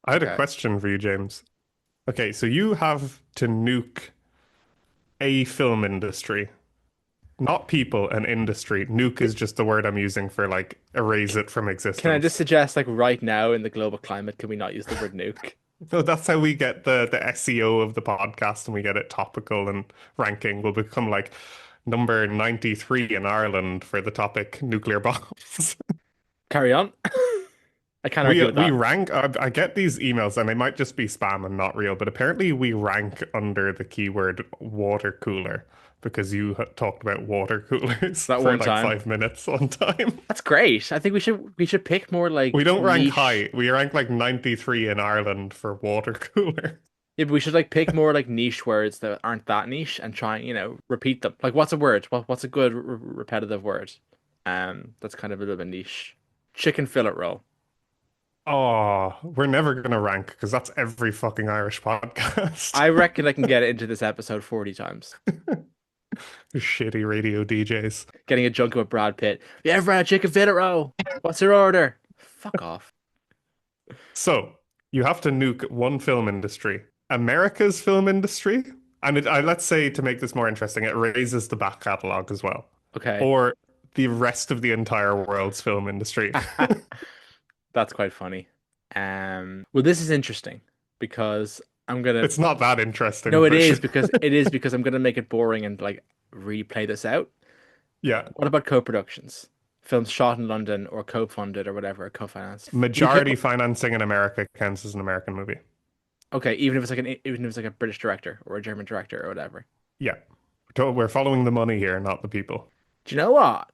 I had a Okay. question for you, James. Okay, so you have to nuke a film industry, not people, an industry. Nuke is just the word I'm using for like erase it from Can I just existence. suggest, like right now in the global climate, can we not use the word nuke? So that's how we get the SEO of the podcast and we get it topical and ranking. We'll become like number 93 in Ireland for the topic nuclear bombs. Carry on. I can't We argue with we that. rank. I get these emails and they might just be spam and not real, but apparently we rank under the keyword water cooler because you talked about water coolers That for one like time. 5 minutes one time. That's great. I think we should pick more We like don't rank niche. high. We rank like 93 in Ireland for water cooler. Yeah, but we should like pick more like niche words that aren't that niche and try, repeat them. Like what's a word? What's a good repetitive word? That's kind of a little bit niche. Chicken fillet roll. Oh, we're never gonna rank because that's every fucking Irish podcast. I reckon I can get it into this episode 40 times. Shitty radio DJs. Getting a junk with Brad Pitt. You ever had a chicken fillet roll? What's your order? Fuck off. So you have to nuke one film industry, America's film industry, and let's say to make this more interesting, it raises the back catalog as well, Okay. or the rest of the entire world's film industry. That's quite funny. Well, this is interesting because I'm gonna. It's not that interesting No, it for is sure. because I'm gonna make it boring and like replay this out. Yeah, What about co-productions? Films shot in London or co-funded or whatever, co-financed. UK. majority financing in America counts as an American movie. Okay, even if it's like a British director or a German director or whatever. Yeah, we're following the money here, not the people. Do you know what?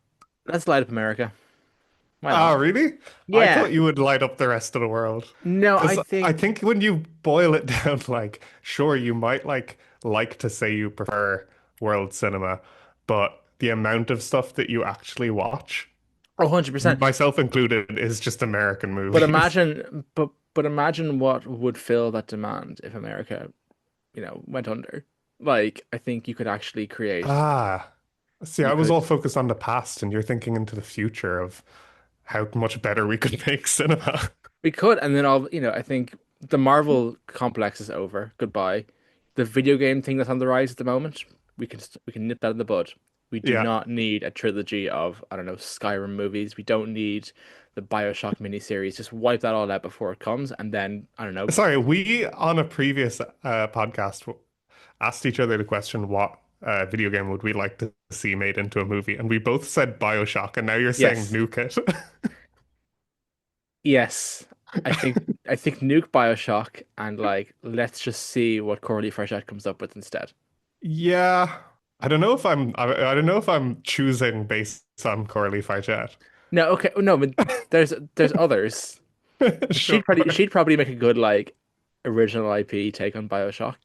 Let's light up America. Why Ah, not? really? I Yeah. thought you would light up the rest of the world. No, I Because I think. think when you boil it down, like, sure, you might like to say you prefer world cinema, but the amount of stuff that you actually watch, Oh, 100%. myself included, is just American But movies. imagine what would fill that demand if America, went under. Like, I think you could actually create. Ah, see, You I was could. all focused on the past, and you're thinking into the future of how much better we could make cinema. We could, and then I think the Marvel complex is over. Goodbye. The video game thing that's on the rise at the moment, we can nip that in the bud. We do Yeah. not need a trilogy of, I don't know, Skyrim movies. We don't need the BioShock miniseries. Just wipe that all out before it comes, and then I don't know. Sorry, we on a previous podcast asked each other the question, what video game would we like to see made into a movie? And we both said BioShock, and now you're saying Yes, nuke it. yes. I think nuke BioShock and like let's just see what Corley Frechette comes up with instead. Yeah, I don't know if I'm choosing based on Corley Fayette. No, okay, no, but there's others. Sure. She'd probably make a good like original IP take on BioShock,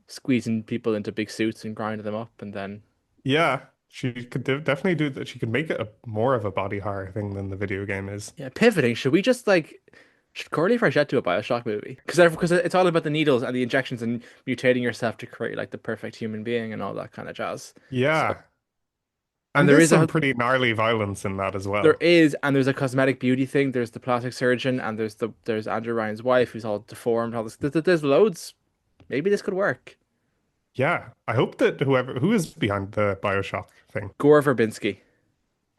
squeezing people into big suits and grinding them up and then Yeah, she could definitely do that. She could make it more of a body horror thing than the video game is. yeah, pivoting. Should Corley Frechette do a BioShock movie? Because it's all about the needles and the injections and mutating yourself to create like the perfect human being and all that kind of jazz. So Yeah, and and there there's is some a pretty gnarly violence in that as there well. is and there's a cosmetic beauty thing. There's the plastic surgeon and there's Andrew Ryan's wife who's all deformed. All this. There's loads. Maybe this could work. Yeah, I hope that who is behind the BioShock thing, Gore Verbinski.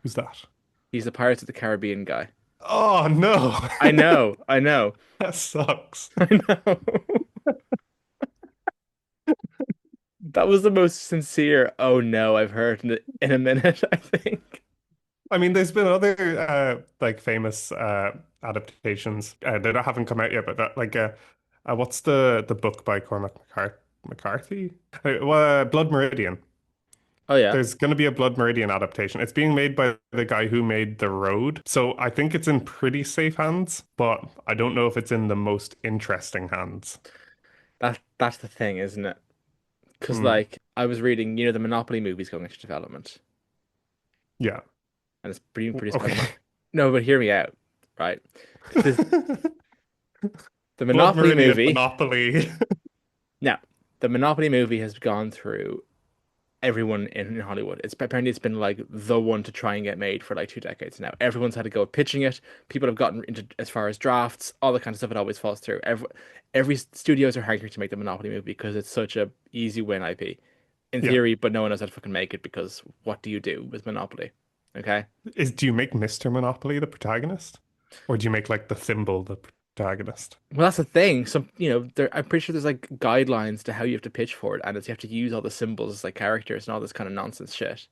who's that? He's the Pirates of the Caribbean guy. Oh no, I know, I know, that sucks. I know. That was the most sincere, oh no, I've heard in a minute, I think. I mean, there's been other like famous adaptations that haven't come out yet, but what's the book by Cormac McCarthy? Blood Meridian. Oh yeah. There's going to be a Blood Meridian adaptation. It's being made by the guy who made The Road, so I think it's in pretty safe hands, but I don't know if it's in the most interesting hands. That's the thing, isn't it? Because Hmm. like I was reading, the Monopoly movie's going into development. Yeah. And it's pretty spun Okay. my no, but hear me out, right? The the Blood Monopoly Meridian movie, Monopoly. now, the Monopoly movie has gone through. everyone in Hollywood. It's been like the one to try and get made for like 2 decades now. Everyone's had to go pitching it. People have gotten into as far as drafts, all the kind of stuff. It always falls through. Every studios are hankering to make the Monopoly movie because it's such a easy win IP in Yeah. theory, but no one knows how to fucking make it because what do you do with Monopoly? Okay. Do you make Mr. Monopoly the protagonist? Or do you make like the thimble the protagonist? Well, that's the thing. I'm pretty sure there's like guidelines to how you have to pitch for it, and it's you have to use all the symbols as like characters and all this kind of nonsense shit.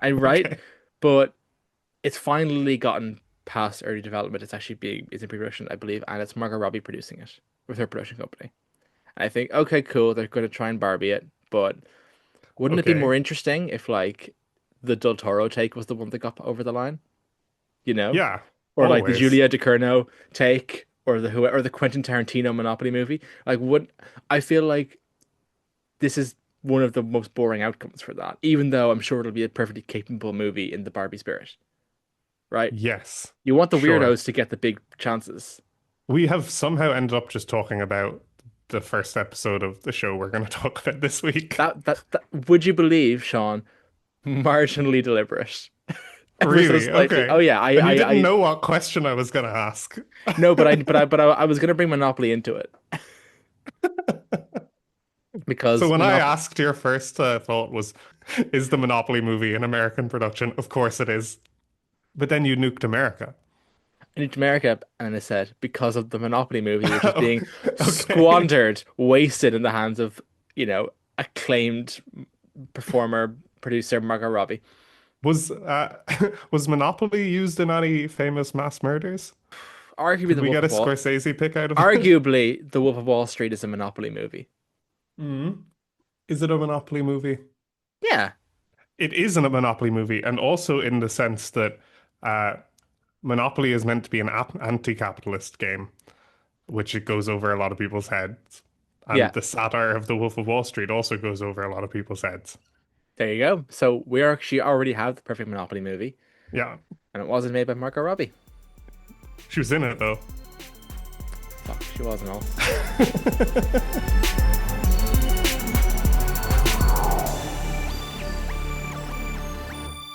I right, Okay. but it's finally gotten past early development. It's in pre-production, I believe, and it's Margot Robbie producing it with her production company. And I think, okay, cool, they're going to try and Barbie it, but wouldn't it be more Okay. interesting if like the Del Toro take was the one that got over the line, you know? Yeah, Or like the always. Julia DeCurno take, or the Quentin Tarantino Monopoly movie. Like, would I feel like this is one of the most boring outcomes for that, even though I'm sure it'll be a perfectly capable movie in the Barbie spirit, right? Yes, You want the sure. weirdos to get the big chances. We have somehow ended up just talking about the first episode of the show we're going to talk about this week. That would you believe, Sean? Marginally deliberate. Ever so Really? slightly. Oh Okay. yeah, And you didn't I know what question I was going to ask. no, I was gonna bring Monopoly into it So because when I Monopoly asked, your first thought was, is the Monopoly movie an American production? Of course it is. But then you nuked America. in America, and I said because of the Monopoly movie, which is being Okay. squandered, wasted in the hands of, acclaimed performer, producer Margot Robbie. Was was Monopoly used in any famous mass murders? Arguably Could the we Wolf get a of Wall, Scorsese pick out of it? Arguably the Wolf of Wall Street is a Monopoly movie. Mm. Is it a Monopoly movie? Yeah, It is a Monopoly movie, and also in the sense that uh, Monopoly is meant to be an anti-capitalist game, which it goes over a lot of people's heads. And yeah. the satire of The Wolf of Wall Street also goes over a lot of people's heads. There you go. So we actually already have the perfect Monopoly movie, Yeah, and it wasn't made by Margot Robbie. she was in it though. Fuck, she wasn't all.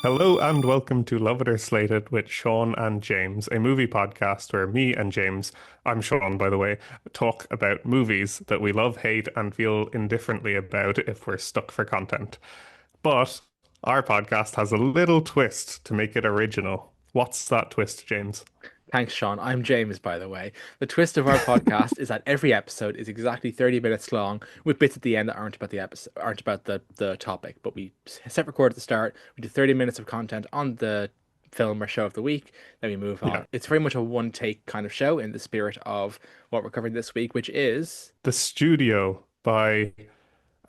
Hello and welcome to Love It or Slate It with Sean and James, a movie podcast where me and James, I'm Sean by the way, talk about movies that we love, hate, and feel indifferently about if we're stuck for content. But our podcast has a little twist to make it original. What's that twist, James? Thanks, Sean. I'm James, by the way. The twist of our podcast is that every episode is exactly 30 minutes long, with bits at the end that aren't about the episode, aren't about the topic. But we set record at the start. We do 30 minutes of content on the film or show of the week. Then we move Yeah, on. It's very much a one take kind of show in the spirit of what we're covering this week, which is The Studio by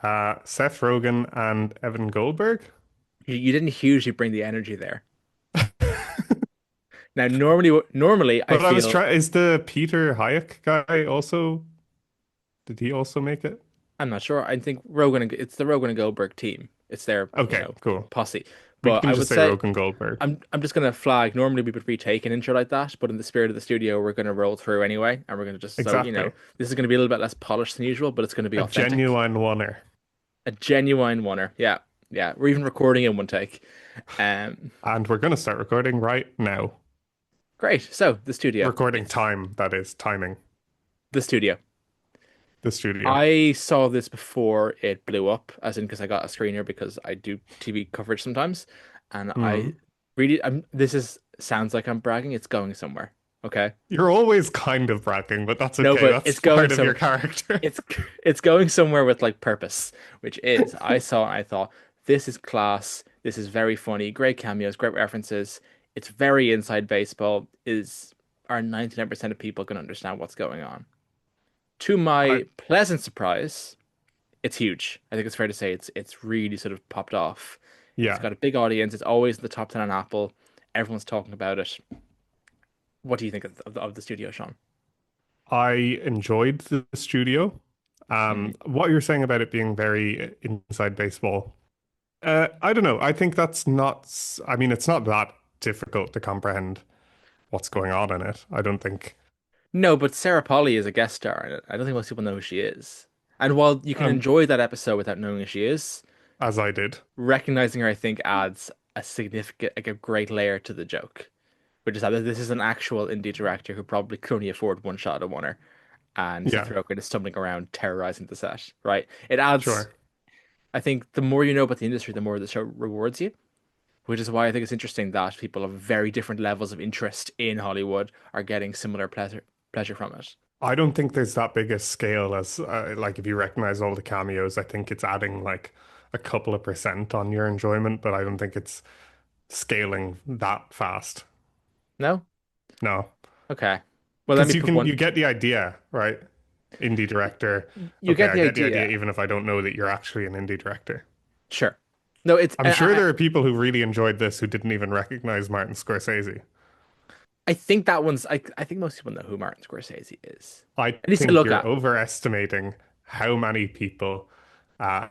Seth Rogen and Evan Goldberg. you didn't hugely bring the energy there. Now, normally I But I was feel trying, is the Peter Hayek guy also, did he also make it? I'm not sure. I think it's the Rogan and Goldberg team. It's their, Okay, cool. posse. We But can I just would say say Rogen Goldberg. I'm just gonna flag. Normally we would retake an intro like that, but in the spirit of the studio, we're gonna roll through anyway, and we're gonna just Exactly. this is gonna be a little bit less polished than usual, but it's gonna be A authentic, genuine oneer. a genuine oneer. Yeah, yeah. We're even recording in one take. Um, And we're going to start recording right now. Great. So the studio. Recording It's time, that is, timing. the studio. The studio. I saw this before it blew up, as in because I got a screener because I do TV coverage sometimes, and I Hmm. really, this is sounds like I'm bragging. It's going somewhere. Okay. You're always kind of bragging, but that's No, okay. but That's it's going part of your somewhere. character. It's it's going somewhere with like purpose, which is I saw and I thought this is class. This is very funny. Great cameos, great references. It's very inside baseball. Is Are 99% of people can understand what's going on? To I, my pleasant surprise, it's huge. I think it's fair to say it's really sort of popped off. It's yeah, got a big audience. It's always in the top 10 on Apple. Everyone's talking about it. What do you think of the studio, Sean? I enjoyed the studio. Mm. What you're saying about it being very inside baseball, I don't know. I think that's not, I mean, it's not that difficult to comprehend what's going on in it. I don't think. No, but Sarah Polly is a guest star in it. I don't think most people know who she is. And while you can Um, enjoy that episode without knowing who she is, as I did. Recognizing her, I think, adds a significant, like a great layer to the joke, which is that this is an actual indie director who probably could only afford one shot of Warner, and Seth Yeah, Rogen is stumbling around terrorizing the set, right? It adds, sure. I think, the more you know about the industry, the more the show rewards you, which is why I think it's interesting that people of very different levels of interest in Hollywood are getting similar pleasure from it. I don't think there's that big a scale as like if you recognize all the cameos, I think it's adding like a couple of percent on your enjoyment, but I don't think it's scaling that fast. No? No, Okay. Well, let me because put one. you get the idea, right? Indie director. You Okay, get I the get the idea idea. even if I don't know that you're actually an indie director. Sure. No, it's I'm sure there are people who really enjoyed this who didn't even recognize Martin Scorsese. I think that one's I think most people know who Martin Scorsese is. I At least to think look you're at. overestimating how many people uh,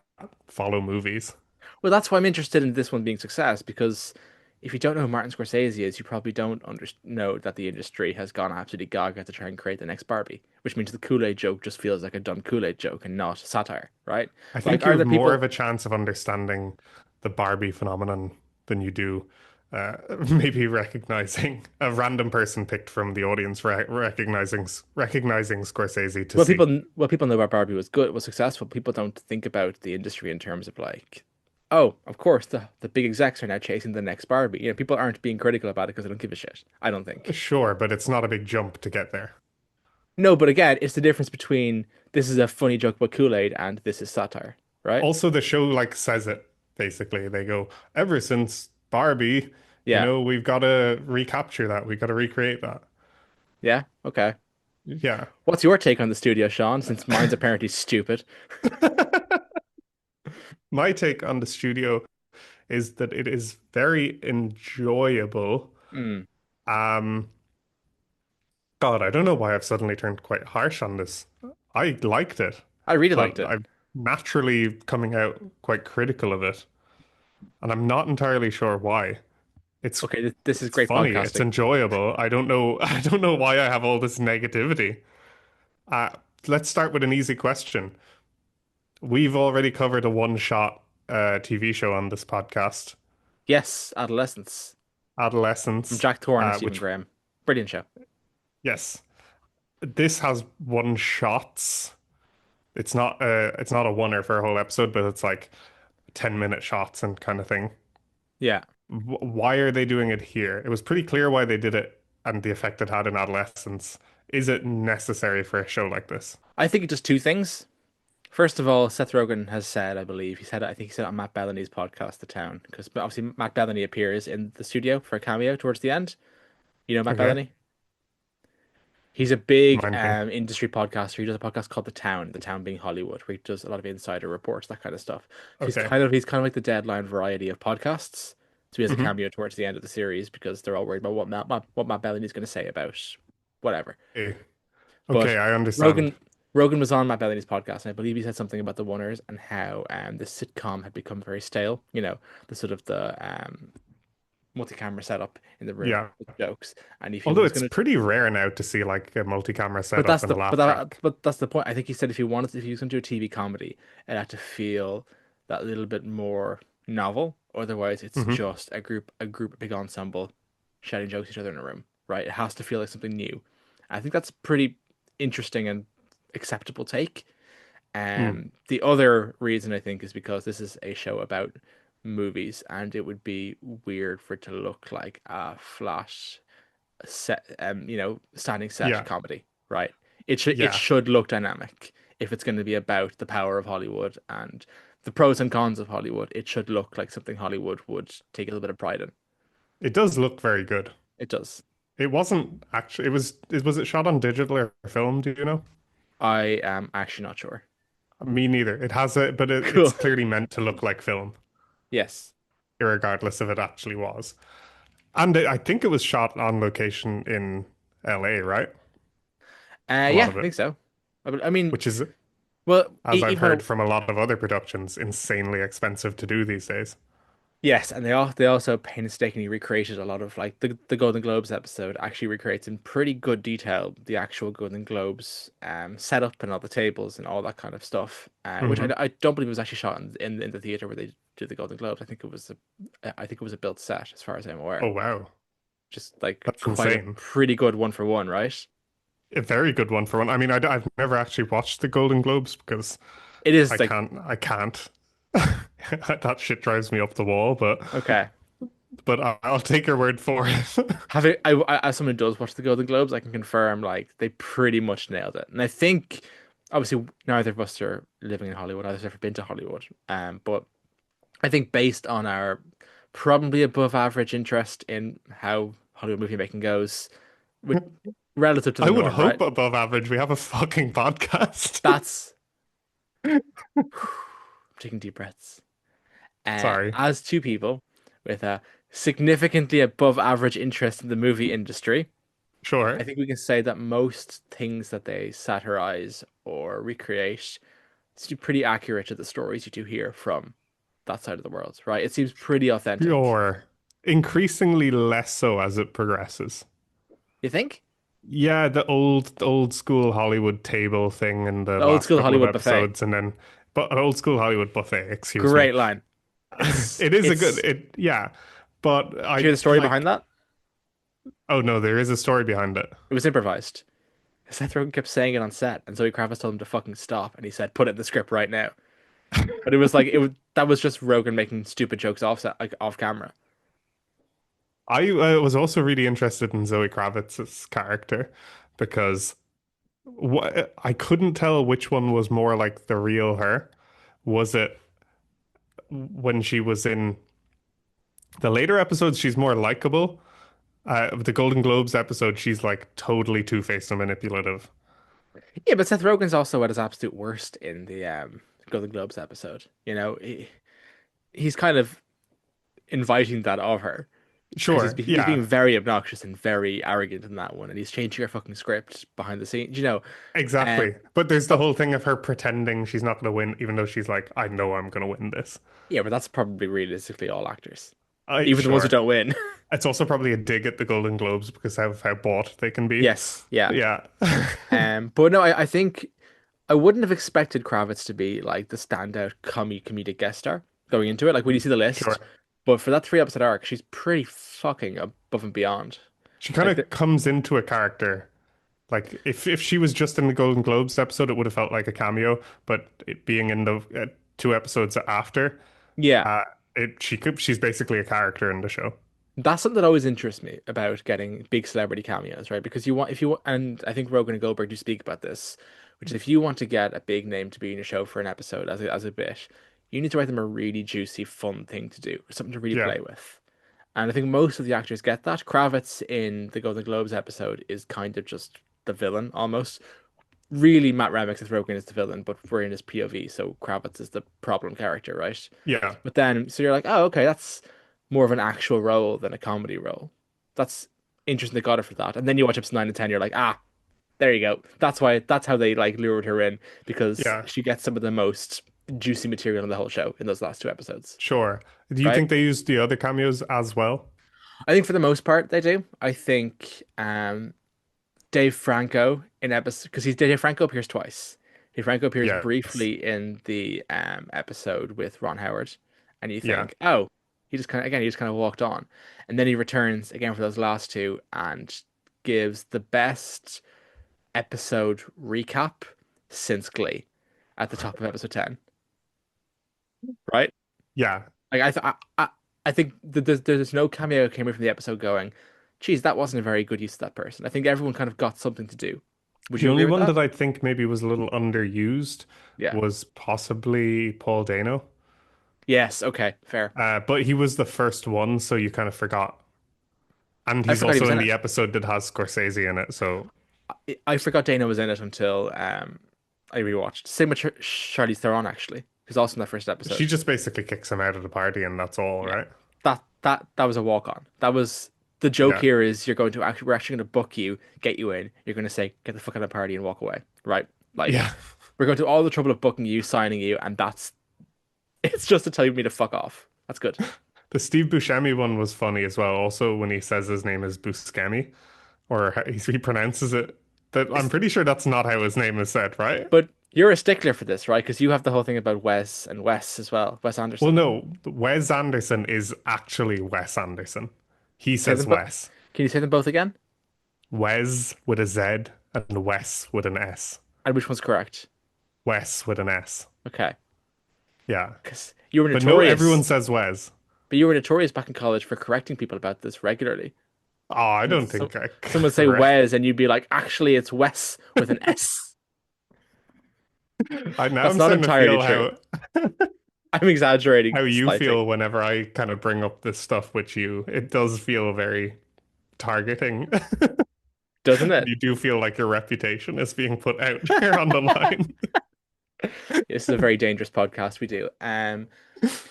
follow movies. Well, that's why I'm interested in this one being success because if you don't know who Martin Scorsese is, you probably don't know that the industry has gone absolutely gaga to try and create the next Barbie, which means the Kool-Aid joke just feels like a dumb Kool-Aid joke and not satire, right? I Like, think you are have there more people? of a chance of understanding the Barbie phenomenon than you do maybe recognizing a random person picked from the audience recognizing Scorsese to see. What people know about Barbie was good, was successful. People don't think about the industry in terms of like, oh, of course, the big execs are now chasing the next Barbie. You know, people aren't being critical about it because they don't give a shit. I don't think. Sure, but it's not a big jump to get there. No, but again, it's the difference between this is a funny joke about Kool-Aid and this is satire, right? Also, the show like says it basically. They go, ever since Barbie, Yeah. we've got to recapture that. We've got to recreate that. Yeah. Okay. Yeah. What's your take on the studio, Sean? Since mine's apparently stupid. My take on the studio is that it is very enjoyable. Hmm. Um, God, I don't know why I've suddenly turned quite harsh on this. I liked it, I really liked but it. I'm naturally coming out quite critical of it, and I'm not entirely sure why. It's Okay, this is it's great funny, it's podcasting. enjoyable. I don't know, I don't know why I have all this negativity. Uh, let's start with an easy question. We've already covered a one-shot TV show on this podcast, Yes, Adolescence from Adolescence, Jack Thorne and Stephen which Graham. Brilliant show. yes, this has one shots. It's not a oneer for a whole episode, but it's like 10-minute shots and kind of thing. Yeah. Why are they doing it here? It was pretty clear why they did it and the effect it had in adolescence. Is it necessary for a show like this? I think it does two things. First of all, Seth Rogen has said, I believe, he said, I think he said it on Matt Bellamy's podcast, The Town, because obviously Matt Bellamy appears in the studio for a cameo towards the end. You know Matt Okay, Bellamy? He's a big remind me. industry podcaster. He does a podcast called The Town being Hollywood, where he does a lot of insider reports, that kind of stuff. So Okay. he's kind of like the Deadline variety of podcasts. So he has a Hmm. cameo towards the end of the series because they're all worried about what Matt Bellamy's going to say about whatever. Okay. But Okay, I understand. Rogan Rogan was on Matt Bellamy's podcast, and I believe he said something about the Oneers and how the sitcom had become very stale. You know, the sort of the multi-camera setup in the room Yeah. with jokes. And if he Although was it's going to, pretty rare now to see like a multi-camera setup and a laugh track. but that's the point. I think he said if he was going to do a TV comedy, it had to feel that little bit more novel. Otherwise, it's Hmm. just a big ensemble shouting jokes at each other in a room, right? It has to feel like something new. I think that's pretty interesting and acceptable take. Mm. The other reason I think is because this is a show about movies, and it would be weird for it to look like a flat set, standing set Yeah. comedy, right? It Yeah. should look dynamic if it's going to be about the power of Hollywood and the pros and cons of Hollywood. It should look like something Hollywood would take a little bit of pride in. It does look very good. It does. It wasn't actually, was it shot on digital or film, do you know? I am actually not sure. Me neither. It has a, but it's Cool. clearly meant to look like film, Yes. regardless if it actually was. And I think it was shot on location in LA, right? A lot Yeah, of I it, think so. I mean, which is, well, as I've even heard from a lot of other productions, insanely expensive to do these days. Yes, and they also painstakingly recreated a lot of like the Golden Globes episode actually recreates in pretty good detail the actual Golden Globes setup and all the tables and all that kind of stuff. Which Hmm. I don't believe was actually shot in the theater where they did the Golden Globes. I think it was a built set as far as I'm aware. Oh wow, Just like that's quite a insane. pretty good one for one, right? A very good one for one. I mean, I've never actually watched the Golden Globes because It is like I can't. That shit drives me up the wall, okay. but I'll take your word for it. Having as someone who does watch the Golden Globes, I can confirm like they pretty much nailed it. And I think obviously neither of us are living in Hollywood, neither of us have ever been to Hollywood. But I think based on our probably above average interest in how Hollywood movie making goes, with relative to the I would norm, right? hope above average. We have a fucking podcast. That's taking deep breaths. Sorry. As two people with a significantly above average interest in the movie industry, I Sure. think we can say that most things that they satirize or recreate seem pretty accurate to the stories you do hear from that side of the world, right? It seems pretty authentic. Sure. Increasingly less so as it progresses. You think? Yeah, the old school Hollywood table thing in the The old last school couple of Hollywood buffet. episodes, and then but an old school Hollywood buffet, excuse me. Great line. It is a good It's it yeah, but Do I you hear the story behind like that? oh no, there is a story behind it. It was improvised. Seth Rogen kept saying it on set, and Zoe Kravitz told him to fucking stop, and he said, "Put it in the script right now." But it was like it was that was just Rogan making stupid jokes off set, like off camera. I was also really interested in Zoe Kravitz's character because I couldn't tell which one was more like the real her. Was it when she was in the later episodes, she's more likable. The Golden Globes episode, she's like totally two-faced and manipulative. Yeah, but Seth Rogen's also at his absolute worst in the Golden Globes episode. He's kind of inviting that of her because Sure, he's yeah, being very obnoxious and very arrogant in that one, and he's changing her fucking script behind the scenes. Um, exactly. But there's the but whole thing of her pretending she's not going to win, even though she's like, I know I'm going to win this. yeah, but that's probably realistically all actors, I even the ones who sure. don't win. It's also probably a dig at the Golden Globes because of how bought they can be. Yes, yeah. Yeah. But no, I think I wouldn't have expected Kravitz to be like the standout comedic guest star going into it. Like when you see the list, Sure. but for that 3 episode arc, she's pretty fucking above and beyond. She kind Like the, of comes into a character. Like if she was just in the Golden Globes episode, it would have felt like a cameo. But it being in the two episodes after, yeah, uh, she's basically a character in the show. that's something that always interests me about getting big celebrity cameos, right? Because you want if you want, and I think Rogan and Goldberg do speak about this, which is if you want to get a big name to be in a show for an episode as a bit, you need to write them a really juicy, fun thing to do, something to really Yeah, play with. And I think most of the actors get that. Kravitz in the Golden Globes episode is kind of just the villain almost. Really, Matt Remix is Rogan is the villain, but we're in his POV, so Kravitz is the problem character, right? yeah, But then, so you're like, oh, okay, that's more of an actual role than a comedy role. That's interesting they got it for that. And then you watch episode 9 and 10, you're like, ah, there you go. That's how they like lured her in because yeah. she gets some of the most juicy material in the whole show in those last 2 episodes, Sure. Do you right? think they used the other cameos as well? I think for the most part they do. I think Dave Franco in episode because he's Dave Franco appears twice. Dave Franco appears Yes. briefly in the episode with Ron Howard, and you Yeah. think, oh, he just kind of walked on, and then he returns again for those last two and gives the best episode recap since Glee at the top of episode 10, right? Yeah. Like I think that there's no cameo that came away from the episode going, geez, that wasn't a very good use of that person. I think everyone kind of got something to do. Would The you only agree with one that? that I think maybe was a little underused Yeah. was possibly Paul Dano. Yes. Okay. Fair. But he was the first one, so you kind of forgot. And I he's forgot he also was in in the it. episode that has Scorsese in it, so I forgot Dana was in it until I rewatched. Same with Charlize Theron actually, who's also in that first she episode. just basically kicks him out of the party and that's all, Yeah. right? That was a walk on. That was the joke Yeah. here is we're actually going to book you, get you in. You're going to say get the fuck out of the party and walk away, right? Like Yeah. we're going to all the trouble of booking you, signing you, and that's it's just to tell me to fuck off. That's good. The Steve Buscemi one was funny as well. Also, when he says his name is Buscemi, or he pronounces it. That I'm Is pretty sure that's not how his name is said, right? but you're a stickler for this, right? Because you have the whole thing about Wes and Wes as well, Wes Well, Anderson. no, Wes Anderson is actually Wes Anderson. He Say says them, but Wes. can you say them both again? Wes with a Z and Wes with an S. And which one's correct? Wes with an S. Okay, Yeah. because you were But no, everyone notorious, says Wes. but you were notorious back in college for correcting people about this regularly. Oh, I don't So think I someone would say correct. Wes, and you'd be like, actually, it's Wes with an S. Now That's I'm not starting to entirely feel true. how I'm exaggerating you slightly, feel whenever I kind of bring up this stuff with you. It does feel very targeting. doesn't it? You do feel like your reputation is being put out here on the line. This is a very dangerous podcast we do.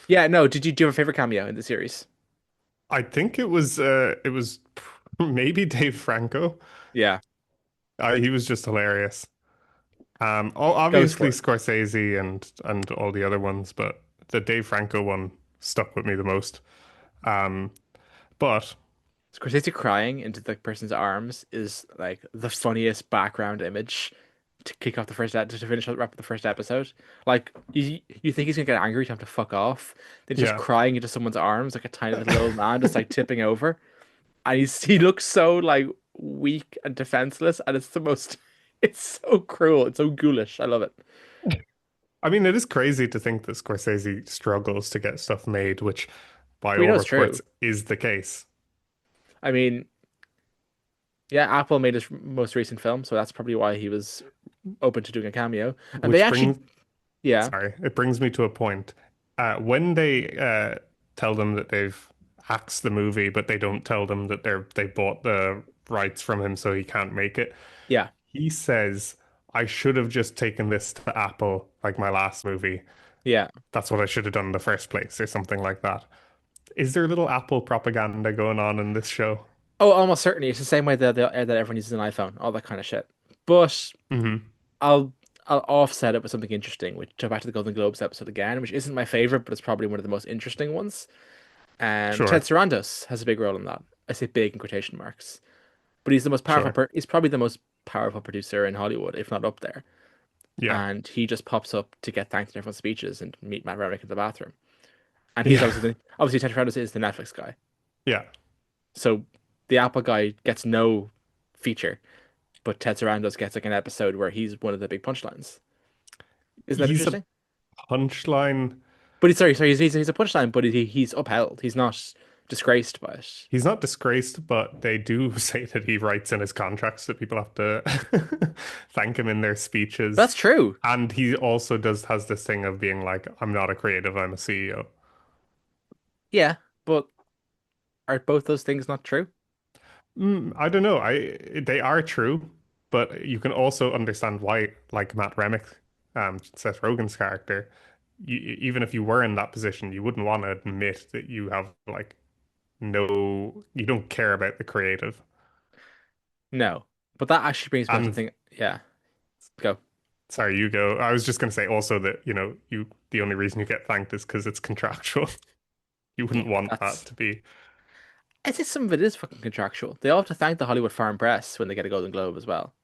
Yeah, no, did you do a favorite cameo in the series? I think it was maybe Dave Franco. Yeah, He was just hilarious. goes Obviously for it. Scorsese and all the other ones, but the Dave Franco one stuck with me the most. Um, but Scorsese crying into the person's arms is like the funniest background image to kick off the to finish wrap up the first episode. Like you think he's gonna get angry, tell him to fuck off. Then he's just yeah, crying into someone's arms like a tiny little old man, just like tipping over. And he looks so like weak and defenseless, and it's the most it's so cruel, it's so ghoulish. I love it. I mean it is crazy to think that Scorsese struggles to get stuff made, which by We all know it's reports true. is the case. I mean, yeah, Apple made his most recent film, so that's probably why he was open to doing a cameo. And they Which actually, brings yeah, Sorry, it brings me to a point. When they tell them that they've axed the movie, but they don't tell them that they bought the rights from him, so he can't make it. yeah. He says, "I should have just taken this to Apple, like my last movie. Yeah. That's what I should have done in the first place, or something like that." Is there a little Apple propaganda going on in this show? Oh, almost certainly. It's the same way that everyone uses an iPhone, all that kind of shit. But Hmm. I'll I'll offset it with something interesting, which go back to the Golden Globes episode again, which isn't my favorite, but it's probably one of the most interesting ones. Ted Sure. Sarandos has a big role in that. I say big in quotation marks, but he's the most powerful. Sure. He's probably the most powerful producer in Hollywood, if not up there. Yeah. And he just pops up to get thanked in everyone's speeches and meet Matt Remick in the bathroom. And he's Yeah. obviously Ted Sarandos is the Netflix guy. Yeah. So the Apple guy gets no feature, but Ted Sarandos gets like an episode where he's one of the big punchlines. Isn't that He's a interesting? punchline. But sorry, he's a punchline, but he's upheld. He's not disgraced by it. He's not disgraced, but they do say that he writes in his contracts that people have to thank him in their speeches. That's true. And he also does has this thing of being like, I'm not a creative, I'm a CEO. Yeah, but are both those things not true? I don't know. They are true, but you can also understand why, like Matt Remick, Seth Rogen's character, even if you were in that position, you wouldn't want to admit that you have like you don't care about the creative. No. But that actually brings me on to And something. Yeah, go. sorry, you go. I was just going to say also that, the only reason you get thanked is because it's contractual. You Yeah, wouldn't want that that's. to be. I think some of it is fucking contractual. They all have to thank the Hollywood Foreign Press when they get a Golden Globe as well.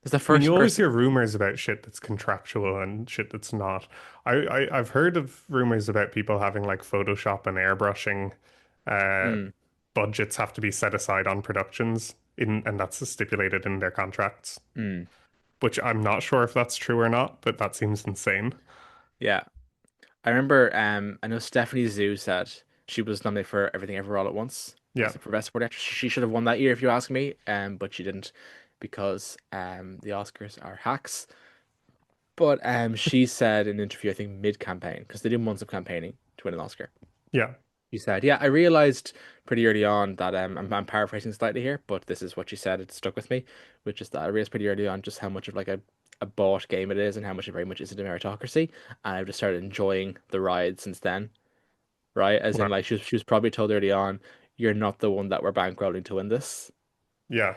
It's the I mean, first you always person. hear rumors about shit that's contractual and shit that's not. I've heard of rumors about people having like Photoshop and airbrushing uh, Mm, budgets have to be set aside on productions and that's stipulated in their contracts, mm. which I'm not sure if that's true or not, but that seems insane. Yeah. I remember I know Stephanie Zhu said she was nominated for Everything Ever All at Once Yeah, as for Best Supporting Actress. She should have won that year if you ask me, but she didn't because the Oscars are hacks. But she said in an interview, I think mid-campaign, because they did months of campaigning to win an Oscar. yeah, She said, "Yeah, I realized pretty early on that I'm paraphrasing slightly here, but this is what she said. It stuck with me, which is that I realized pretty early on just how much of like a bought game it is and how much it very much is a meritocracy. And I've just started enjoying the ride since then, right? As in, well, like she was probably told early on, you're not the one that we're bankrolling to win this. yeah.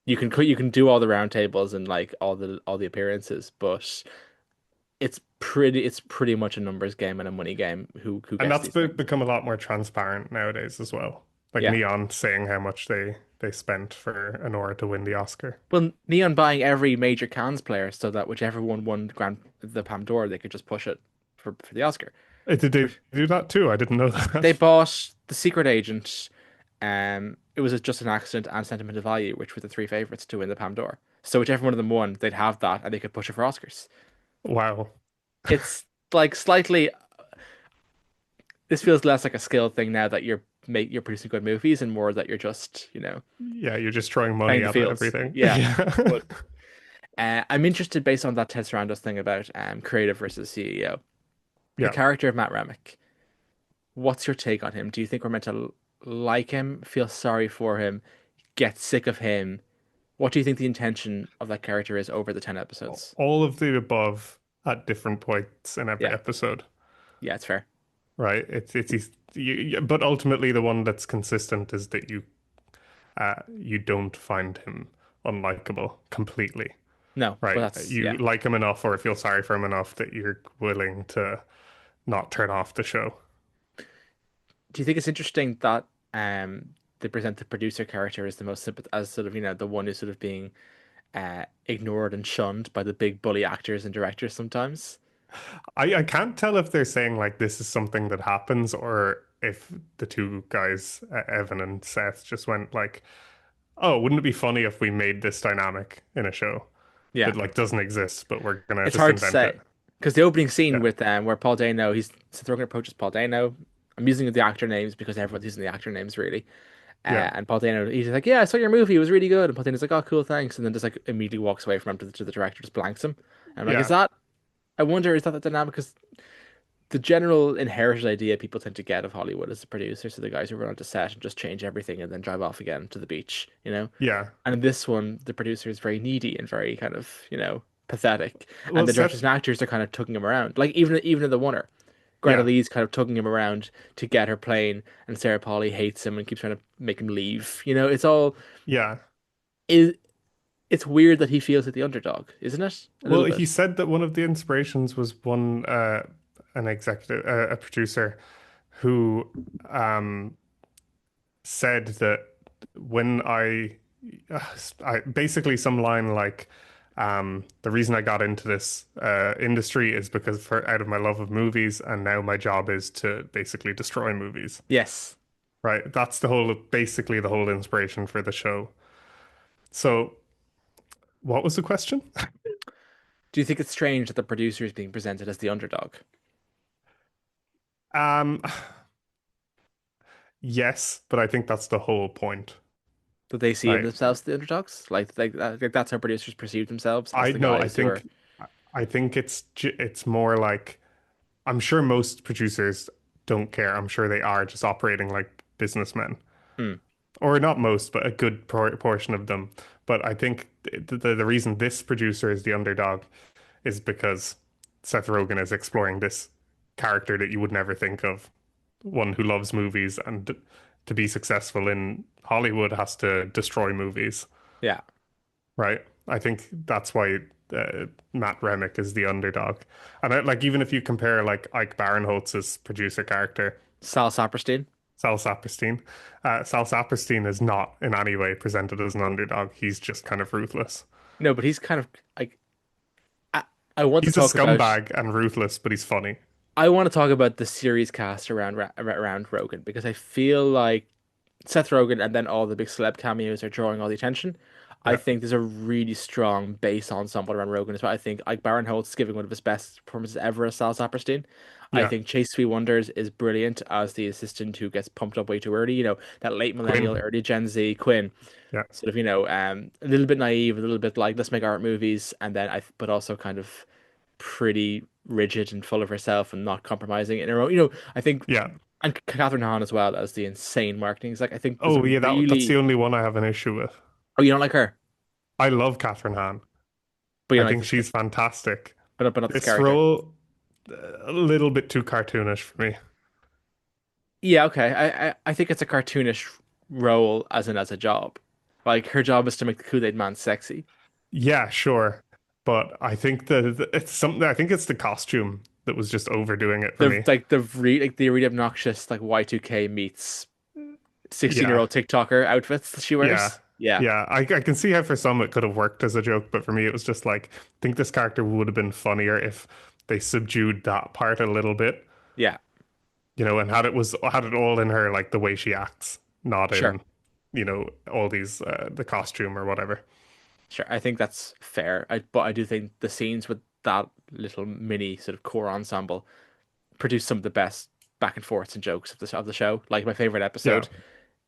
You can do all the round tables and like all the appearances, but it's pretty much a numbers game and a money game. Who And gets that's these things? become a lot more transparent nowadays as well. Like Yeah. Neon saying how much they spent for Honora to win the Oscar. Well, Neon buying every major Cannes player so that whichever one won the Palme d'Or, they could just push it for the Oscar. Did they do that too? I didn't know They that. bought The Secret Agent. It was just an accident and Sentiment of Value, which were the three favorites to win the Palme d'Or. So whichever one of them won, they'd have that and they could push it for Oscars. Wow. It's like slightly. This feels less like a skill thing now that you're producing good movies and more that you're just Yeah, you're just throwing playing money the at fields. everything. Yeah, Yeah. but I'm interested based on that Ted Sarandos thing about creative versus CEO. The Yeah. character of Matt Remick. What's your take on him? Do you think we're meant to like him, feel sorry for him, get sick of him? What do you think the intention of that character is over the 10 episodes? All of the above at different points in every Yeah, episode, yeah, it's fair. right? But ultimately the one that's consistent is that you don't find him unlikable completely, No, but right? that's You yeah. like him enough or feel sorry for him enough that you're willing to not turn off the show. Do you think it's interesting that they present the producer character as the most sympath as sort of the one who's sort of being ignored and shunned by the big bully actors and directors sometimes? I can't tell if they're saying like this is something that happens or if the two guys, Evan and Seth, just went like, "Oh, wouldn't it be funny if we made this dynamic in a show Yeah, that like doesn't exist, but we're gonna it's just hard to invent say it?" because the opening scene Yeah, with where Paul Dano he's Seth Rogen approaches Paul Dano. I'm using the actor names because everyone's using the actor names really. yeah, And Paul Dano, he's like, "Yeah, I saw your movie. It was really good." And Paul Dano's like, "Oh, cool, thanks." And then just like immediately walks away from him to the director, just blanks him. And I'm like, "Is yeah, that? I wonder, is that the dynamic?" Because the general inherited idea people tend to get of Hollywood as a producer, so the guys who run onto set and just change everything and then drive off again to the beach, you know? yeah. And in this one, the producer is very needy and very kind of, pathetic. And Well, the directors Seth, and actors are kind of tugging him around. Like even in The Oner, Greta yeah, Lee's kind of tugging him around to get her plane, and Sarah Polley hates him and keeps trying to make him leave. It's all yeah. is it's weird that he feels like the underdog, isn't it? A little Well, bit. he said that one of the inspirations was an executive, a producer who um said that when uh, I basically some line like, the reason I got into this industry is because out of my love of movies, and now my job is to basically destroy movies. Yes. Right? That's basically the whole inspiration for the show. So, what was the question? Do you think it's strange that the producer is being presented as the underdog? Um, yes, but I think that's the whole point, That they see right? themselves as the underdogs? Like that's how producers perceive themselves as I the know. guys who are. I think it's more like I'm sure most producers don't care. I'm sure they are just operating like businessmen, Hmm, or not most, but a good portion of them. But I think the reason this producer is the underdog is because Seth Rogen is exploring this character that you would never think of, one who loves movies and to be successful in Hollywood has to destroy movies, yeah. right? I think that's why Matt Remick is the underdog. And like even if you compare like Ike Barinholtz's producer character, Sal Saperstein. Sal Saperstein, Sal Saperstein is not in any way presented as an underdog. He's just kind of ruthless. No, but he's kind of like I, I want to He's a talk about scumbag and ruthless, but he's funny. I want to talk about the series cast around Rogan because I feel like Seth Rogen and then all the big celeb cameos are drawing all the attention. I Yeah, think there's a really strong base ensemble around Rogan as well. I think Ike Barinholtz is giving one of his best performances ever as Sal Saperstein. I yeah, think Chase Sweet Wonders is brilliant as the assistant who gets pumped up way too early. That late millennial, Quinn. early Gen Z Quinn, Yeah, sort of, a little bit naive, a little bit like let's make art movies, and then but also kind of pretty rigid and full of herself and not compromising in her own. I think yeah. and Catherine Hahn as well as the insane marketing. It's like I think there's a Oh yeah, that's the really only one I have an issue with. oh you don't like her, I love Catherine Hahn. but you I don't like think this she's fantastic. but not this This character. role, a little bit too cartoonish for me. Yeah, okay. I think it's a cartoonish role as a job. Like her job is to make the Kool-Aid Man sexy. Yeah, sure. but I think it's something. I think it's the costume that was just overdoing it for The me. like the re like the really obnoxious like Y2K meets 16-year-old Yeah, TikToker outfits that she yeah, wears. Yeah. yeah. I can see how for some it could have worked as a joke, but for me it was just like I think this character would have been funnier if they subdued that part a little bit, Yeah. and had it all in her like the way she acts, not Sure. in all these the costume or whatever. Sure. I think that's fair. But I do think the scenes with that little mini sort of core ensemble produce some of the best back and forths and jokes of the show. Like my favorite Yeah. episode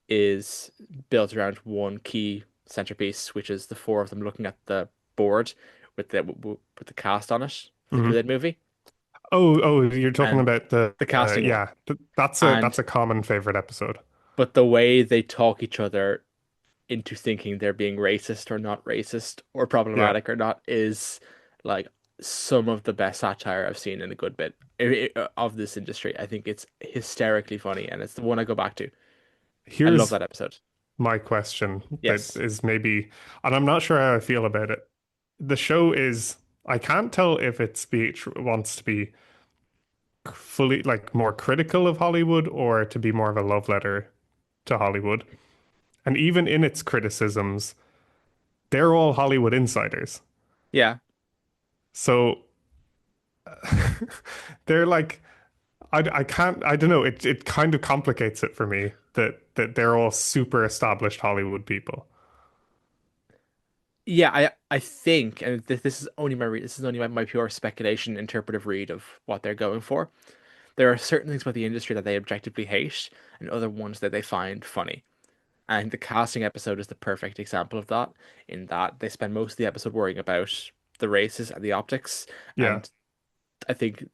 is built around one key centerpiece, which is the four of them looking at the board with the cast on it for the Hmm. Kool-Aid movie Oh, you're talking and about the the casting one. yeah, that's a And common favorite episode. but the way they talk each other into thinking they're being racist or not racist or Yeah. problematic or not is like some of the best satire I've seen in a good bit of this industry. I think it's hysterically funny and it's the one I go back to. I love Here's that episode. my question that Yes. is maybe, and I'm not sure how I feel about it. The show is, I can't tell if its speech wants to be fully like more critical of Hollywood or to be more of a love letter to Hollywood. And even in its criticisms, they're all Hollywood insiders. Yeah. So they're like, I can't, I don't know, it kind of complicates it for me that they're all super established Hollywood people. Yeah, I think, and this is only this is only my pure speculation, interpretive read of what they're going for. There are certain things about the industry that they objectively hate, and other ones that they find funny. And the casting episode is the perfect example of that, in that they spend most of the episode worrying about the races and the optics. Yeah, And I think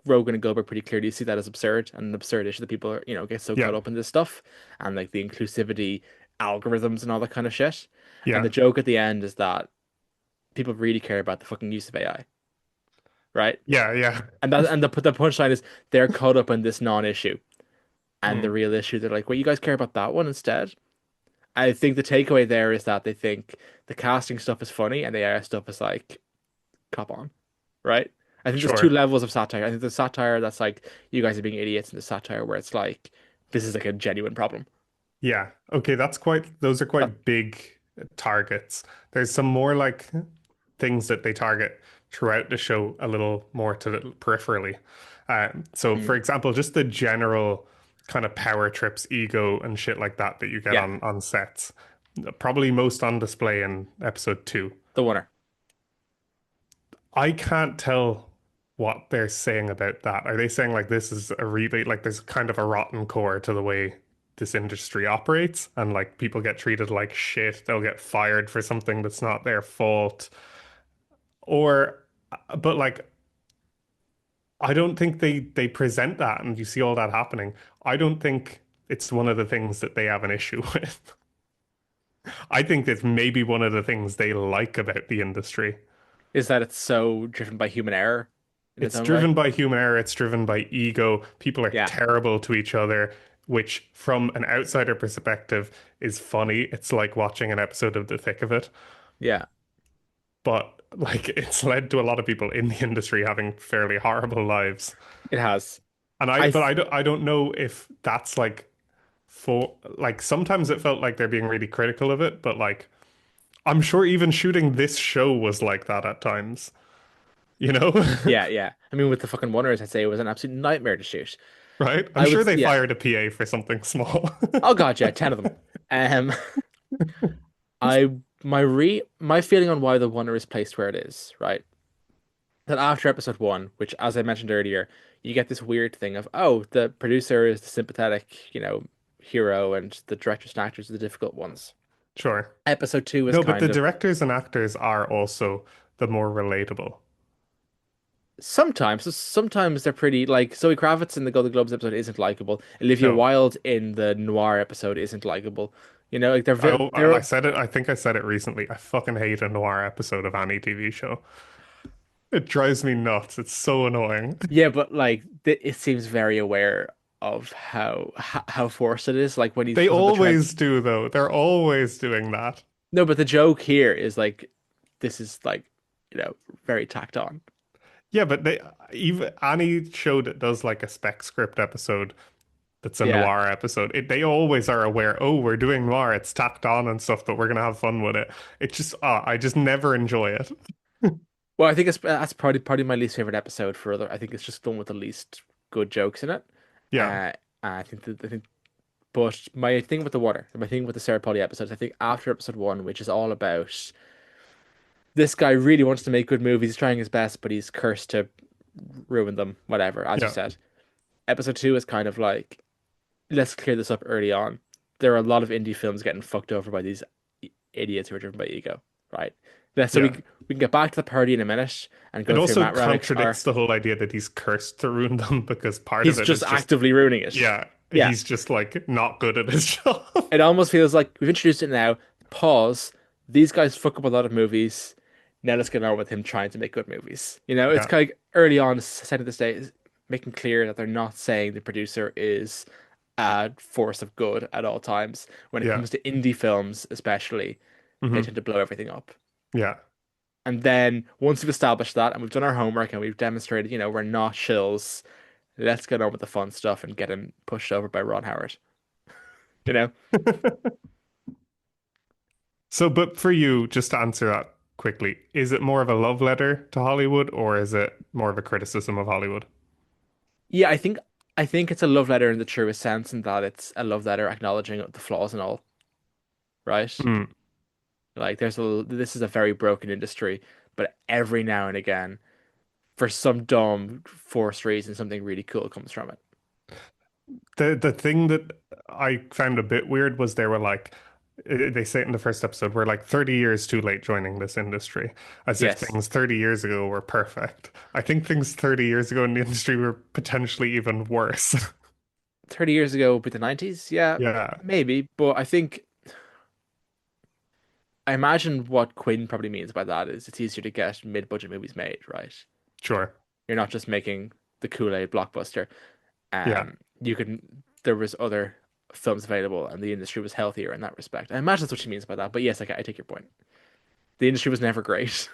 Rogan and Goldberg pretty clearly see that as absurd and an absurd issue that people are, get so yeah, caught up in this stuff and like the inclusivity algorithms and all that kind of shit. And yeah, the joke at the end is that people really care about the fucking use of AI, right? yeah, yeah. And the punchline is they're caught up in this non-issue. And the Mm, real issue, they're like, well, you guys care about that one instead? I think the takeaway there is that they think the casting stuff is funny and the AI stuff is like, cop on, right? I think there's two sure. levels of satire. I think there's satire that's like, you guys are being idiots, and the satire where it's like, this is like a genuine problem. Yeah. Okay, those are That, quite big targets. There's some more like things that they target throughout the show a little more to the peripherally. So for mm, example, just the general kind of power trips, ego and shit like that you get yeah, on sets. Probably most on display in episode 2. the winner. I can't tell what they're saying about that. Are they saying like this is a really like there's kind of a rotten core to the way this industry operates and like people get treated like shit, they'll get fired for something that's not their fault. Or but like I don't think they present that and you see all that happening. I don't think it's one of the things that they have an issue with. I think it's maybe one of the things they like about the industry. Is that it's so driven by human error in its It's own way. driven by human error, it's driven by ego. People are Yeah, terrible to each other, which from an outsider perspective is funny. It's like watching an episode of The Thick of It, yeah, but like it's led to a lot of people in the industry having fairly horrible lives. it has. And I I but th I don't know if that's like for like sometimes it felt like they're being really critical of it, but like I'm sure even shooting this show was like that at times, you know? yeah, yeah. I mean, with the fucking Wonders, I'd say it was an absolute nightmare to shoot. Right? I'm I would, sure they yeah. fired a PA for something small. Oh God, yeah, 10 of them. Um, my feeling on why the Wonder is placed where it is, right? That after episode one, which as I mentioned earlier, you get this weird thing of, oh, the producer is the sympathetic, hero, and the directors and actors are the difficult ones. Sure. Episode two is No, but the kind of directors and actors are also the more relatable. sometimes they're pretty like Zoe Kravitz in the Golden Globes episode isn't likable. Olivia No, Wilde in the Noir episode isn't likable. Like I they're said it. I think I said it recently. I fucking hate a noir episode of any TV show. It drives me nuts. It's so annoying. yeah, but like it seems very aware of how forced it is. Like when he They goes on the tread. always do, though. They're always doing that. No, but the joke here is like this is like very tacked on. Yeah, but they even any show that does like a spec script episode that's a Yeah. noir episode, they always are aware, oh, we're doing noir, it's tacked on and stuff, but we're gonna have fun with it. It just, I just never enjoy it. Well, I think that's probably my least favorite episode for other. I think it's just the one with the least good jokes in it. Yeah, Uh, but my thing with the Sarah Polly episodes, I think after episode one, which is all about this guy really wants to make good movies, he's trying his best, but he's cursed to ruin them, whatever, as you yeah, said. Episode two is kind of like, let's clear this up early on. There are a lot of indie films getting fucked over by these idiots who are driven by ego, right? So yeah. we can get back to the party in a minute and It go through also Matt Remick's contradicts the whole idea that he's cursed to ruin them because part of he's it just is just, actively ruining it. yeah, Yeah. he's just like not good at his job. It almost feels like we've introduced it now. Pause. These guys fuck up a lot of movies. Now let's get on with him trying to make good movies. It's Yeah, kind of early on, setting the stage, making clear that they're not saying the producer is a force of good at all times. When it yeah, comes to indie films, especially, they hmm, tend to blow everything up. yeah. And then once we've established that and we've done our homework and we've demonstrated, we're not shills, let's get on with the fun stuff and get him pushed over by Ron Howard. You know? So, but for you, just to answer that quickly, is it more of a love letter to Hollywood or is it more of a criticism of Hollywood? Yeah, I think it's a love letter in the truest sense, in that it's a love letter acknowledging the flaws and all, right? Mm. Like this is a very broken industry, but every now and again, for some dumb forced reason, something really cool comes from it. The thing that I found a bit weird was they were like, they say it in the first episode, we're like 30 years too late joining this industry, as if Yes. things 30 years ago were perfect. I think things 30 years ago in the industry were potentially even worse. 30 years ago with the 90s, yeah, Yeah, maybe, but I imagine what Quinn probably means by that is it's easier to get mid-budget movies made, right? sure. You're not just making the Kool-Aid blockbuster. Yeah. There was other films available and the industry was healthier in that respect. I imagine that's what she means by that. But yes, I take your point. The industry was never great.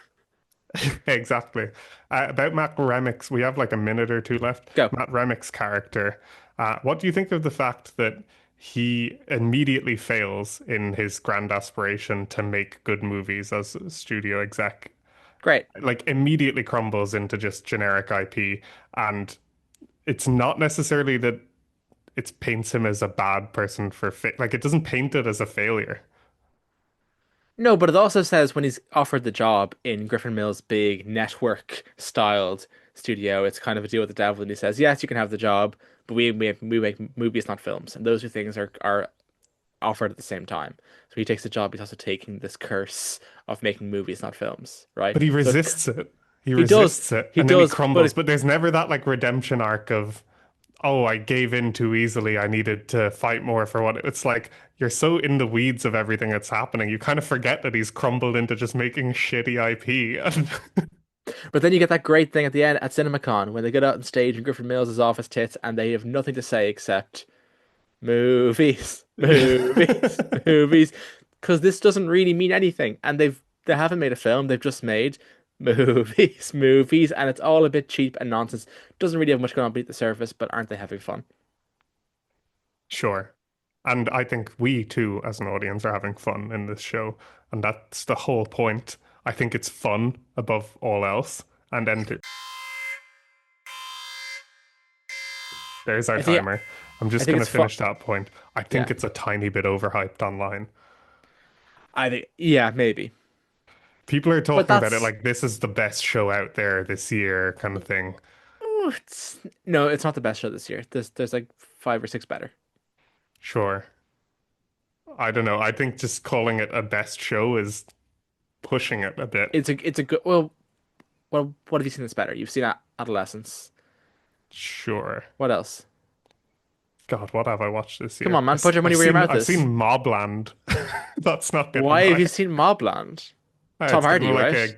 Exactly. About Matt Remick's, we have like a minute or two left. Go. Matt Remick's character. What do you think of the fact that he immediately fails in his grand aspiration to make good movies as a studio exec? Great. Like immediately crumbles into just generic IP, and it's not necessarily that it paints him as a bad person for fa like it doesn't paint it as a failure. No, but it also says when he's offered the job in Griffin Mill's big network styled studio, it's kind of a deal with the devil, and he says, "Yes, you can have the job, but we make movies, not films." And those two things are offered at the same time. So he takes the job, he's also taking this curse of making movies, not films, right? But he So resists it. He he does, resists it, he and then he does, crumbles. But there's never that like redemption arc of, oh, I gave in too easily. I needed to fight more for what it's like. You're so in the weeds of everything that's happening. You kind of forget that he's crumbled into just making shitty IP. but then you get that great thing at the end at CinemaCon when they get out on stage in Griffin Mills' office tits and they have nothing to say except movies, movies, movies, because this doesn't really mean anything. And they haven't made a film; they've just made movies, movies, and it's all a bit cheap and nonsense. Doesn't really have much going on beneath the surface, but aren't they having fun? Sure. And I think we too, as an audience, are having fun in this show. And that's the whole point. I think it's fun above all else. And then there's our I think timer. I'm I just think going to it's fun. finish that point. I Yeah, think it's a tiny bit overhyped online. I think yeah, maybe, People are but talking about it that's like this is the best show out there this year, kind of thing. no, it's not the best show this year. There's like five or six better. Sure. I don't know. I think just calling it a best show is pushing it a bit. It's a good well, what have you seen that's better? You've seen Adolescence. Sure. What else? God, what have I watched this Come year? on, man, put your money I've where your seen mouth I've is. seen Mobland. That's not getting Why have high. you seen Mobland? Tom It's kind Hardy, of like right? a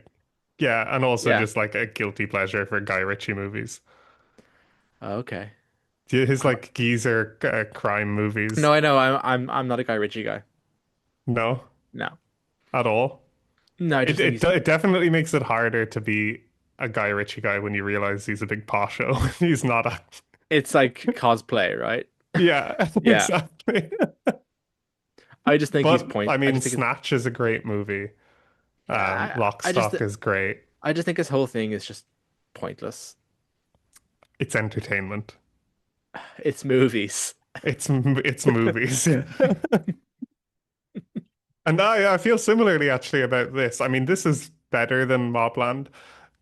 yeah, and also Yeah. just like a guilty pleasure for Guy Ritchie movies. Oh, okay. His I'm, like geezer crime movies. no, I know. I'm not a Guy Ritchie guy. No, No. at all. No, I just think he's It definitely makes it harder to be a Guy Ritchie guy when you realize he's a big posho. He's not a. it's like cosplay, right? Yeah, Yeah. exactly. I just think he's But point. I I mean, just think it's Snatch is a great movie. yeah. Lock, Stock is great. I just think his whole thing is just pointless. It's entertainment. It's movies. It's movies. And I feel similarly actually about this. I mean, this is better than Mobland,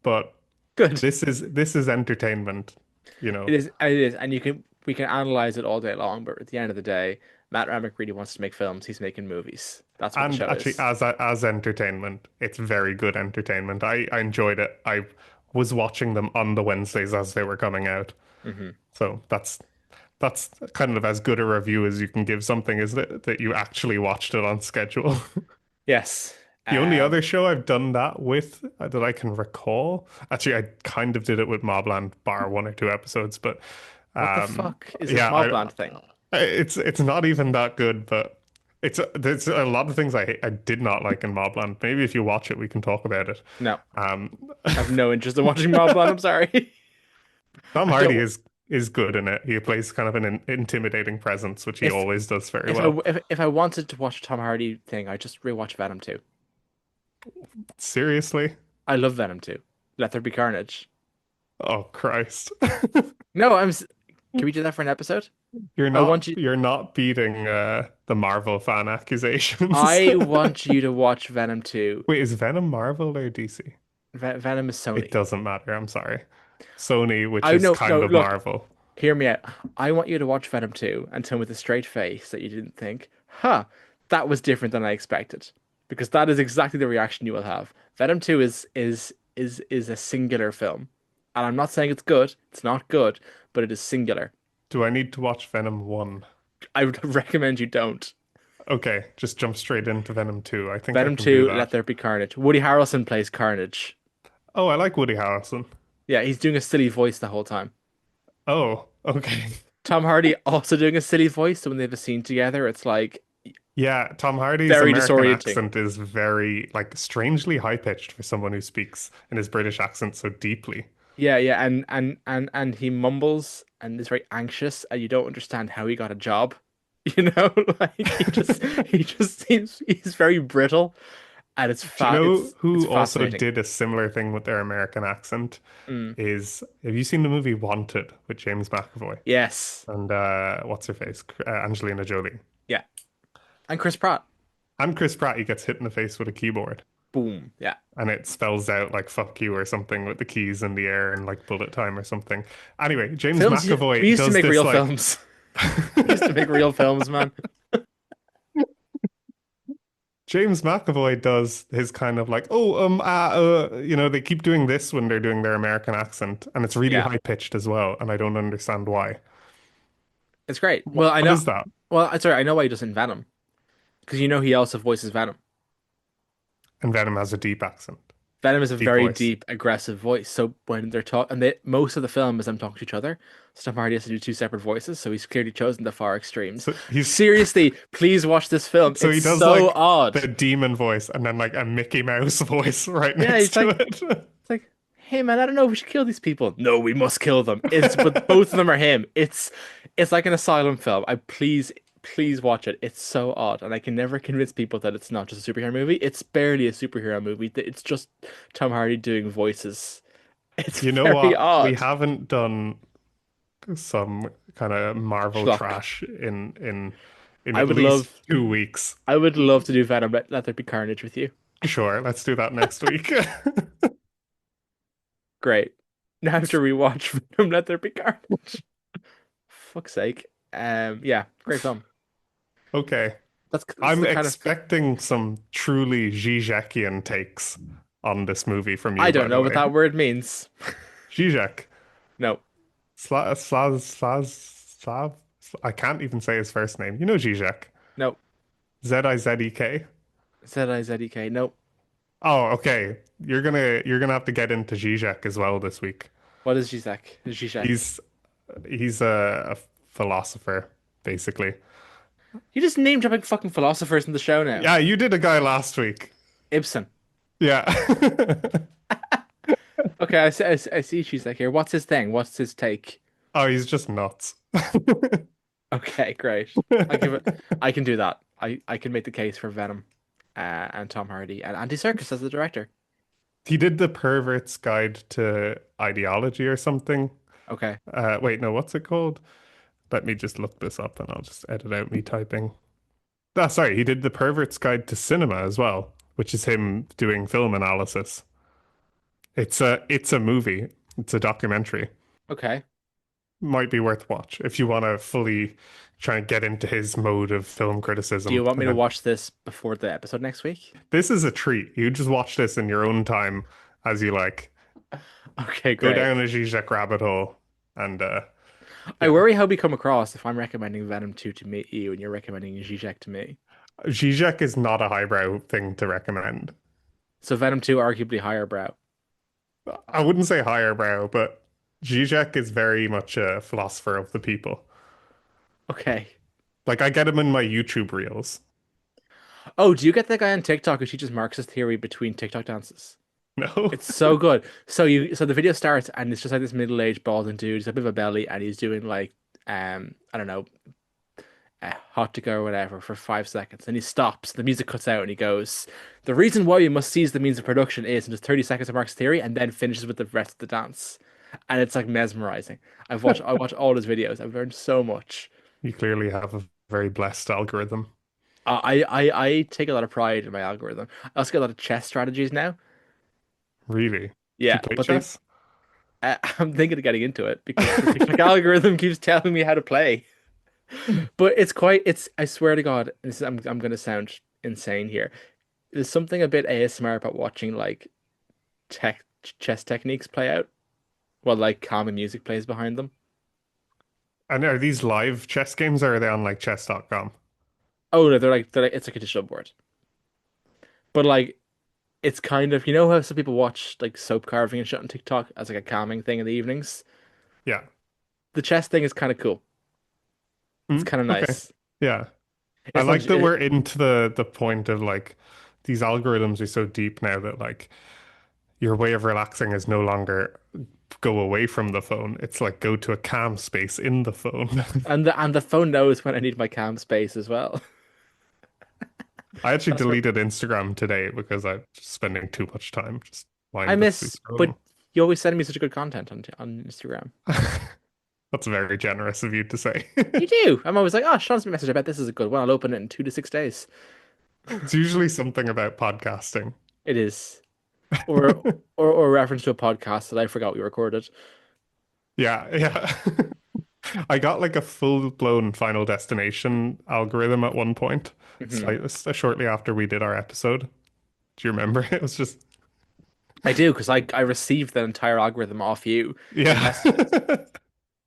but Good. this is entertainment, you know. It is. It is, and you can we can analyze it all day long, but at the end of the day, Matt Ramick really wants to make films. He's making movies. That's what the And show actually, is. as entertainment, it's very good entertainment. I enjoyed it. I was watching them on the Wednesdays as they were coming out. Hmm. So that's kind of as good a review as you can give something, is that you actually watched it on schedule. Yes. The only Um. other show I've done that with that I can recall, actually, I kind of did it with Mobland, bar one or two episodes, but What the um, fuck is this yeah, Mobland thing? it's not even that good, but there's a lot of things I did not like in Mobland. Maybe if you watch it, we can talk about it. No, Um, I have no interest in watching Mobland. I'm sorry. Tom I Hardy don't. is good in it. He plays kind of an intimidating presence, which he If always does very well. if I wanted to watch a Tom Hardy thing, I just rewatch Venom 2. Seriously? I love Venom 2. Let There Be Carnage. Oh Christ. No, can we do that for an episode? I want you. You're not beating the Marvel fan accusations. I want you to watch Venom 2. Wait, is Venom Marvel or DC? Venom is It Sony. doesn't matter. I'm sorry. Sony, which I is know. No, kind of look, Marvel. hear me out. I want you to watch Venom 2 and tell me with a straight face that you didn't think, huh, that was different than I expected. Because that is exactly the reaction you will have. Venom 2 is a singular film. And I'm not saying it's good. It's not good, but it is singular. Do I need to watch Venom 1? I would recommend you don't. Okay, just jump straight into Venom 2. I think I Venom can do 2, Let that. There Be Carnage. Woody Harrelson plays Carnage. Oh, I like Woody Harrelson. Yeah, he's doing a silly voice the whole time. Oh, okay. Tom Hardy also doing a silly voice, so when they have a scene together, it's like Yeah, Tom Hardy's very American disorienting. accent is very, like, strangely high-pitched for someone who speaks in his British accent so deeply. Yeah, yeah, and he mumbles and is very anxious, and you don't understand how he got a job. You know, like he just seems he's very brittle, and Do you know it's who also fascinating. did a similar thing with their American accent? Mm. Have you seen the movie Wanted with James McAvoy Yes, and what's her face, Angelina Jolie, yeah, and Chris Pratt. and Chris Pratt? He gets hit in the face with a keyboard, Boom. Yeah, and it spells out like "fuck you" or something with the keys in the air and like bullet time or something. Anyway, James we McAvoy used to does make this real like. films. We used to make real films, man. James McAvoy does his kind of like, they keep doing this when they're doing their American accent, and it's really Yeah, high pitched as well, and I don't understand why. it's great. Well, I What know. is that? Well, sorry, I know why he does in Venom because you know he also voices Venom. And Venom has a deep accent, Venom is a deep very voice. deep, aggressive voice. So when they're talking, and most of the film is them talking to each other. So Tom Hardy has to do two separate voices, so he's clearly chosen the far extremes. So he's Seriously, please watch this film. so It's he does so like odd. the demon voice and then like a Mickey Mouse voice right Yeah, next he's to like, it. it's like, hey man, I don't know if we should kill these people. No, we must kill them. It's but both of them are him. It's like an asylum film. Please watch it. It's so odd, and I can never convince people that it's not just a superhero movie. It's barely a superhero movie. It's just Tom Hardy doing voices. It's You know very what? We odd. haven't done some kind of Marvel Schlock. trash in I at would least love, 2 weeks. I would love to do Venom. Let there be carnage with you. Sure, let's do that next week. Great. Now I have to rewatch Venom. Let there be carnage. Fuck's sake. Yeah, great film. Okay. That's I'm the kind of. expecting some truly Zizekian takes on this movie from I you, don't by the know what way. that word means. Zizek. No, Slav. I can't even say his first name. You know Zizek. no. Zizek. Zedek. No. Oh, okay. You're gonna have to get into Zizek as well this week. What is Zizek? Zizek. He's he's a philosopher, basically. You just name dropping fucking philosophers in the show now. Yeah, you did a guy last week. Ibsen. Yeah. Okay, I see she's like here. What's his thing? What's his take? Oh, he's just nuts. Okay, great. I give it. I can do that. I can make the case for Venom, and Tom Hardy and Andy Serkis as the director. He did the Pervert's Guide to Ideology or something. Okay. Wait, no, what's it called? Let me just look this up and I'll just edit out me typing. Ah, sorry, he did the Pervert's Guide to Cinema as well, which is him doing film analysis. It's a movie. It's a documentary. Okay. Might be worth watch if you want to fully try and get into his mode of film Do you criticism. want me And to then watch this before the episode next week? this is a treat. You just watch this in your own time as you like. Okay, Go great. down a Zizek rabbit hole and I yeah. worry how we come across if I'm recommending Venom 2 to meet you and you're recommending Zizek to me. Zizek is not a highbrow thing to recommend. So Venom 2 arguably higher brow. I wouldn't say higher brow, but Zizek is very much a philosopher of the people. Okay. Like I get him in my YouTube reels. Oh, do you get that guy on TikTok who teaches Marxist theory between TikTok dances? No. It's so good. So the video starts and it's just like this middle-aged balding dude. He's a bit of a belly and he's doing like I don't know, hot to go or whatever for 5 seconds. And he stops, the music cuts out and he goes, "The reason why we must seize the means of production is," and just 30 seconds of Marxist theory and then finishes with the rest of the dance. And it's like mesmerizing. I watch all his videos. I've learned so much. You clearly have a very blessed algorithm. I take a lot of pride in my algorithm. I also get a lot of chess strategies now. Really? Do you Yeah, play but they chess? I'm thinking of getting into it because the TikTok algorithm keeps telling me how to play. But it's I swear to God, I'm gonna sound insane here. There's something a bit ASMR about watching like tech chess techniques play out while like calming music plays behind them. And are these live chess games or are they on like chess.com? Oh no, they're like it's like a digital board. But like it's kind of, you know how some people watch like soap carving and shit on TikTok as like a calming thing in the evenings? Yeah. The chess thing is kind of cool. It's Mm, kind of okay. nice. Yeah. I It's not like that we're into the point of like these algorithms are so deep now that like your way of relaxing is no longer go away from the phone. It's like go to a calm space in the phone. and the phone knows when I need my cam space as well. I actually That's what deleted Instagram today because I'm just spending too much time just I mindlessly miss, but scrolling. you always send me such good content on Instagram. That's very generous of you to say. You do. I'm always like, oh, Sean's message. I bet this is a good one. I'll open it in 2 to 6 days. It's usually something about podcasting. It is. Or or reference to a podcast that I forgot we recorded. Yeah, yeah. I got like a full-blown Final Destination algorithm at one point, Hmm. slightly shortly after we did our episode. Do you remember? It was just I do because I received that entire algorithm off you in yeah. messages.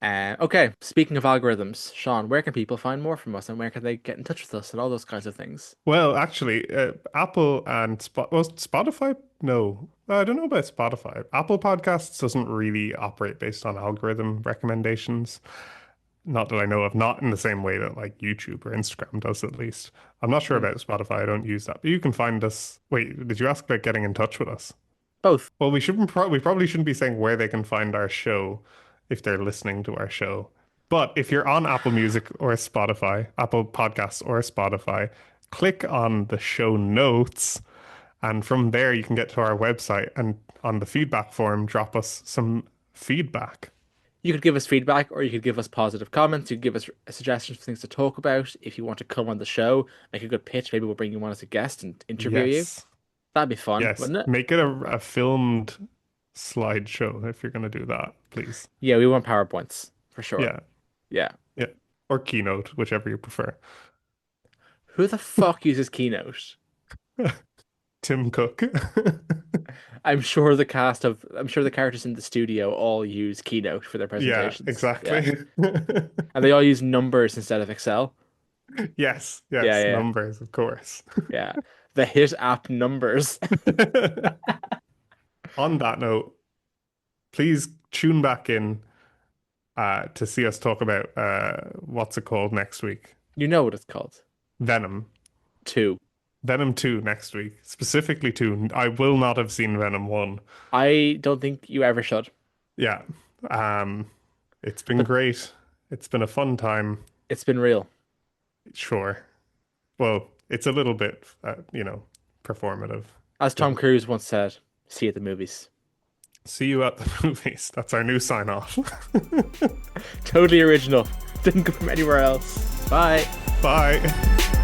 Okay, speaking of algorithms, Sean, where can people find more from us and where can they get in touch with us and all those kinds of things? Well, actually, Apple and Spotify. No, I don't know about Spotify. Apple Podcasts doesn't really operate based on algorithm recommendations. Not that I know of, not in the same way that like YouTube or Instagram does, at least. I'm not sure Hmm. about Spotify. I don't use that. But you can find us. Wait, did you ask about getting in touch with us? Both. Well, we probably shouldn't be saying where they can find our show if they're listening to our show. But if you're on Apple Music or Spotify, Apple Podcasts or Spotify, click on the show notes, and from there you can get to our website and on the feedback form, drop us some feedback. You could give us feedback or you could give us positive comments. You could give us suggestions for things to talk about. If you want to come on the show, make a good pitch. Maybe we'll bring you on as a guest and interview you. Yes. That'd be fun, Yes. wouldn't it? Make it a filmed slideshow if you're going to do that, please. Yeah, we want PowerPoints for sure. Yeah. Yeah. Yeah. Or Keynote, whichever you prefer. Who the fuck uses Keynote? Tim Cook. I'm sure the characters in the studio all use Keynote for their Yeah, presentations. Yeah. exactly. And they all use numbers instead of Excel. Yes, Yeah, yes, yeah, numbers, of course. yeah. The hit app numbers. On that note, please tune back in to see us talk about what's it called next week? You know what it's called. Venom. Two. Venom 2 next week. Specifically 2. I will not have seen Venom 1. I don't think you ever should, Yeah. Um, it's been but great. It's been a fun time. it's been real. Sure. Well, it's a little bit, performative. As Tom Still. Cruise once said, see you at the movies. See you at the movies. That's our new sign off. Totally original. Didn't come from anywhere else. Bye. Bye.